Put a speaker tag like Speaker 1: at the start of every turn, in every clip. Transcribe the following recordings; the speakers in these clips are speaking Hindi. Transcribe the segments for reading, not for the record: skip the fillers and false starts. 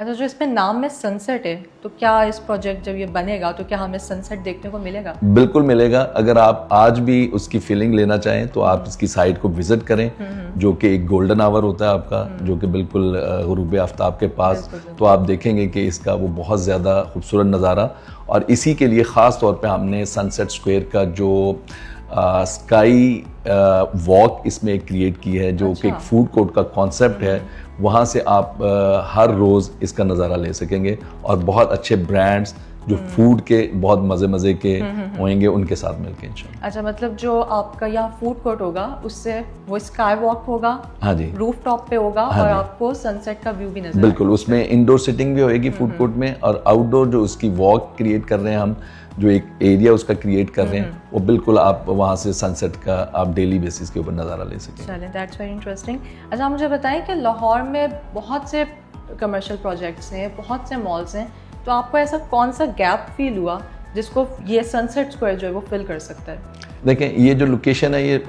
Speaker 1: अच्छा, जो इसमें नाम में सनसेट है, तो क्या इस प्रोजेक्ट जब ये बनेगा तो क्या हमें सनसेट देखने को मिलेगा?
Speaker 2: बिल्कुल मिलेगा। अगर आप आज भी उसकी फीलिंग लेना चाहें तो आप इसकी साइट को विजिट करें, जो कि एक गोल्डन आवर होता है आपका, जो कि बिल्कुल गुरूब आफ्ताब के पास, तो आप देखेंगे कि इसका वो बहुत ज़्यादा खूबसूरत नज़ारा। और इसी के लिए ख़ास तौर पे हमने सनसेट स्क्वायर का जो स्काई वॉक इसमें क्रिएट की है, जो कि एक फूड कोर्ट का कॉन्सेप्ट है। वहाँ से आप हर रोज़ इसका नज़ारा ले सकेंगे और बहुत अच्छे ब्रांड्स जो फूड के बहुत मज़े के होंगे उनके साथ मिलके इंशाल्लाह।
Speaker 1: अच्छा, मतलब जो आपका यहाँ फूड कोर्ट होगा उससे वो स्काई वॉक होगा,
Speaker 2: हाँ जी,
Speaker 1: रूफ टॉप पे होगा,
Speaker 2: हाँ
Speaker 1: और
Speaker 2: जी,
Speaker 1: आपको सनसेट का व्यू भी नजर
Speaker 2: बिल्कुल। उसमें इंडोर सिटिंग भी होगी फूड कोर्ट में, और आउटडोर जो उसकी वॉक क्रिएट कर रहे हैं हम, जो एक एरिया उसका क्रिएट कर रहे हैं, वो बिल्कुल आप वहाँ से सनसेट का आप डेली बेसिस के ऊपर नज़ारा ले सकें।
Speaker 1: चलें, दैट्स वेरी इंटरेस्टिंग। अच्छा, मुझे बताएं कि लाहौर में बहुत से कमर्शियल प्रोजेक्ट्स हैं, बहुत से मॉल्स हैं, तो आपको ऐसा कौन सा गैप फील हुआ जिसको ये सनसेट स्क्वायर जो है वो फिल कर सकता है?
Speaker 2: देखें, ये जो लोकेशन है ये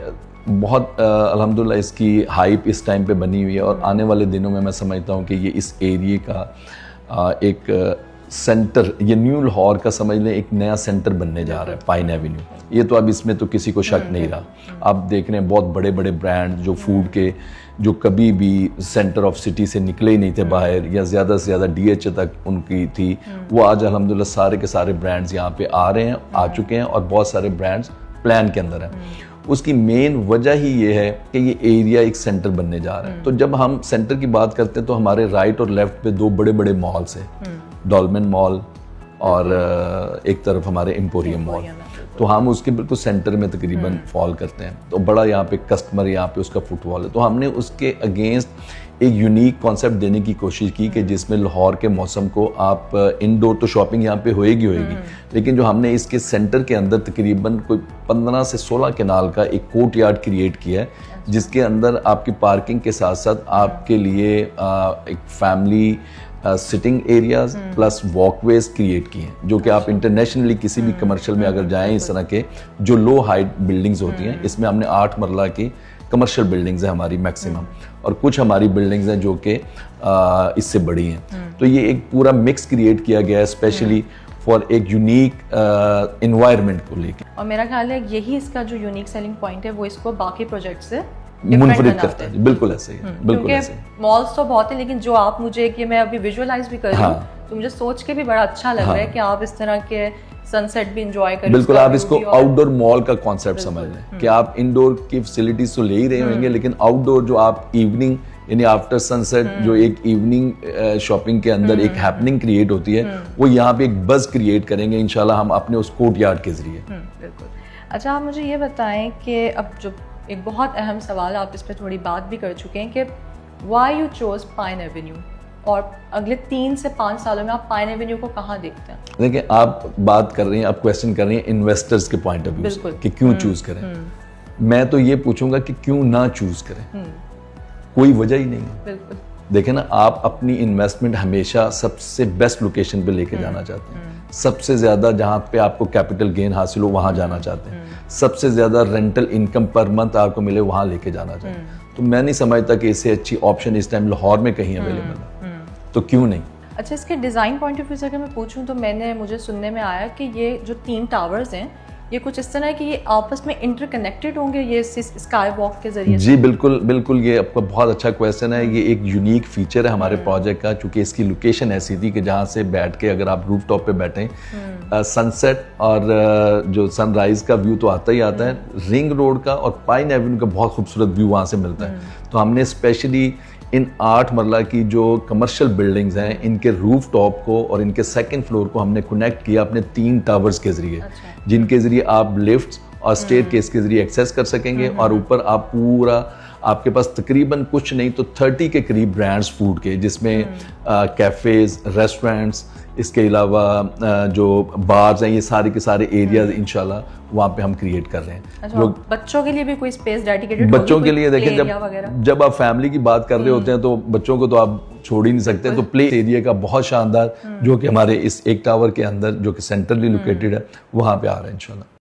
Speaker 2: बहुत अल्हम्दुलिल्लाह इसकी हाइप इस टाइम पे बनी हुई है, और आने वाले दिनों में मैं समझता हूँ कि ये इस एरिए का एक सेंटर, ये न्यू लाहौर का समझ लें एक नया सेंटर बनने जा रहा है, पाइन एवेन्यू। ये तो अब इसमें तो किसी को शक नहीं रहा। आप देख रहे हैं बहुत बड़े बड़े ब्रांड जो फूड के, जो कभी भी सेंटर ऑफ सिटी से निकले ही नहीं थे बाहर, या ज़्यादा से ज़्यादा DH तक उनकी थी, वो आज अल्हम्दुलिल्लाह सारे के सारे ब्रांड्स यहाँ पे आ रहे हैं, आ चुके हैं, और बहुत सारे ब्रांड्स प्लान के अंदर हैं। उसकी मेन वजह ही ये है कि ये एरिया एक सेंटर बनने जा रहा है। तो जब हम सेंटर की बात करते हैं तो हमारे राइट और लेफ्ट पे दो बड़े बड़े मॉल्स हैं, डॉल्मेन मॉल और एक तरफ हमारे एम्पोरियम मॉल। तो हम उसके बिल्कुल सेंटर में तकरीबन फॉल करते हैं, तो बड़ा यहाँ पे कस्टमर, यहाँ पे उसका फुटफॉल है। तो हमने उसके अगेंस्ट एक यूनिक कॉन्सेप्ट देने की कोशिश की कि जिसमें लाहौर के मौसम को आप इनडोर तो शॉपिंग यहाँ पे होएगी, लेकिन जो हमने इसके सेंटर के अंदर तकरीबन कोई 15 से 16 कनाल का एक कोर्ट यार्ड क्रिएट किया है, जिसके अंदर आपकी पार्किंग के साथ साथ आपके लिए एक family sitting areas plus walkways create किए हैं, जो कि आप इंटरनेशनली किसी भी कमर्शियल में अगर जाएं, इस तरह के जो लो हाइट बिल्डिंग्स होती हैं, इसमें हमने 8 मरला की कमर्शियल बिल्डिंग्स हैं हमारी मैक्सिमम, और कुछ हमारी बिल्डिंग्स हैं जो कि इससे बड़ी हैं। तो ये एक पूरा मिक्स क्रिएट किया गया है स्पेशली फॉर एक यूनिक इन्वायरमेंट को लेकर,
Speaker 1: और मेरा ख्याल है यही इसका जो यूनिक सेलिंग पॉइंट है, वो इसको बाकी प्रोजेक्ट से
Speaker 2: मुनफरिद करता है। बिल्कुल ऐसे ही, बिल्कुल ऐसे ही।
Speaker 1: मॉल्स तो बहुत है, लेकिन जो आप मुझे, कि मैं अभी विजुअलाइज भी कर रही हूँ, तो मुझे सोच के भी बड़ा अच्छा लग रहा है कि आप इस तरह के सनसेट भी एंजॉय करें।
Speaker 2: बिल्कुल, आप इसको आउटडोर मॉल का कॉन्सेप्ट समझ लें कि आप इंडोर की फैसिलिटीज तो ले ही रहे होंगे, लेकिन आउटडोर जो आप इवनिंग यानी आफ्टर सनसेट जो एक इवनिंग शॉपिंग के अंदर एक हैपनिंग क्रिएट होती है, वो यहाँ पे एक बज़ क्रिएट करेंगे इंशाल्लाह हम अपने उस कोर्ट यार्ड के जरिए।
Speaker 1: बिल्कुल। अच्छा, आप मुझे ये बताएं कि अब जो एक बहुत अहम सवाल, आप इस पर थोड़ी बात भी कर चुके हैं, कि why you chose pine Avenue, और अगले 3 से 5 सालों में आप पाइन एवेन्यू को कहाँ देखते हैं?
Speaker 2: देखिए, आप बात कर रही हैं, आप क्वेश्चन कर रही हैं इन्वेस्टर्स के पॉइंट ऑफ व्यू से कि क्यों चूज करें। मैं तो ये पूछूंगा कि क्यों ना चूज करें, कोई वजह ही नहीं है।
Speaker 1: बिल्कुल।
Speaker 2: देखें ना, आप अपनी इन्वेस्टमेंट हमेशा सबसे बेस्ट लोकेशन पे लेके जाना चाहते हैं, सबसे ज्यादा जहां पे आपको कैपिटल गेन हासिल हो वहां जाना चाहते हैं, सबसे ज्यादा रेंटल इनकम पर मंथ आपको मिले वहां लेके जाना चाहते हैं। तो मैं नहीं समझता कि इससे अच्छी ऑप्शन इस टाइम लाहौर में कहीं अवेलेबल है, तो क्यों नहीं। अच्छा,
Speaker 1: इसके डिज़ाइन पॉइंट ऑफ व्यू से अगर मैं पूछूं, तो मुझे सुनने में आया कि ये जो 3 टावर्स हैं, ये कुछ इस तरह है कि ये आपस में इंटरकनेक्टेड होंगे ये स्काई वॉक के जरिए।
Speaker 2: जी बिल्कुल बिल्कुल, ये आपका बहुत अच्छा क्वेश्चन है। ये एक यूनिक फीचर है हमारे प्रोजेक्ट का, क्योंकि इसकी लोकेशन ऐसी थी कि जहाँ से बैठ के अगर आप रूफ टॉप पे बैठें, सनसेट और जो सनराइज का व्यू तो आता ही आता है, रिंग रोड का और पाइन एवेन्यू का बहुत खूबसूरत व्यू वहाँ से मिलता है। तो हमने स्पेशली इन 8 मरला की जो कमर्शियल बिल्डिंग्स हैं, इनके रूफ टॉप को और इनके सेकंड फ्लोर को हमने कनेक्ट किया अपने 3 टावर्स के जरिए, जिनके जरिए आप लिफ्ट्स और स्टेयरकेस के जरिए एक्सेस कर सकेंगे, और ऊपर आप पूरा, आपके पास तकरीबन कुछ नहीं तो 30 के करीब ब्रांड्स फूड के, जिसमें कैफ़ेज़, रेस्टोरेंट्स, इसके अलावा जो बार्स हैं, ये सारे के सारे एरियाज इंशाल्लाह वहाँ पे हम क्रिएट कर रहे हैं।
Speaker 1: अच्छा, जो बच्चों के लिए भी कोई स्पेस डेडिकेटेड
Speaker 2: बच्चों के लिए देखें, जब आप फैमिली की बात कर रहे होते हैं तो बच्चों को तो आप छोड़ ही नहीं सकते, तो प्ले एरिया का बहुत शानदार जो कि हमारे इस एक टावर के अंदर जो कि सेंट्रली लोकेटेड है, वहाँ पे आ रहा है इंशाल्लाह।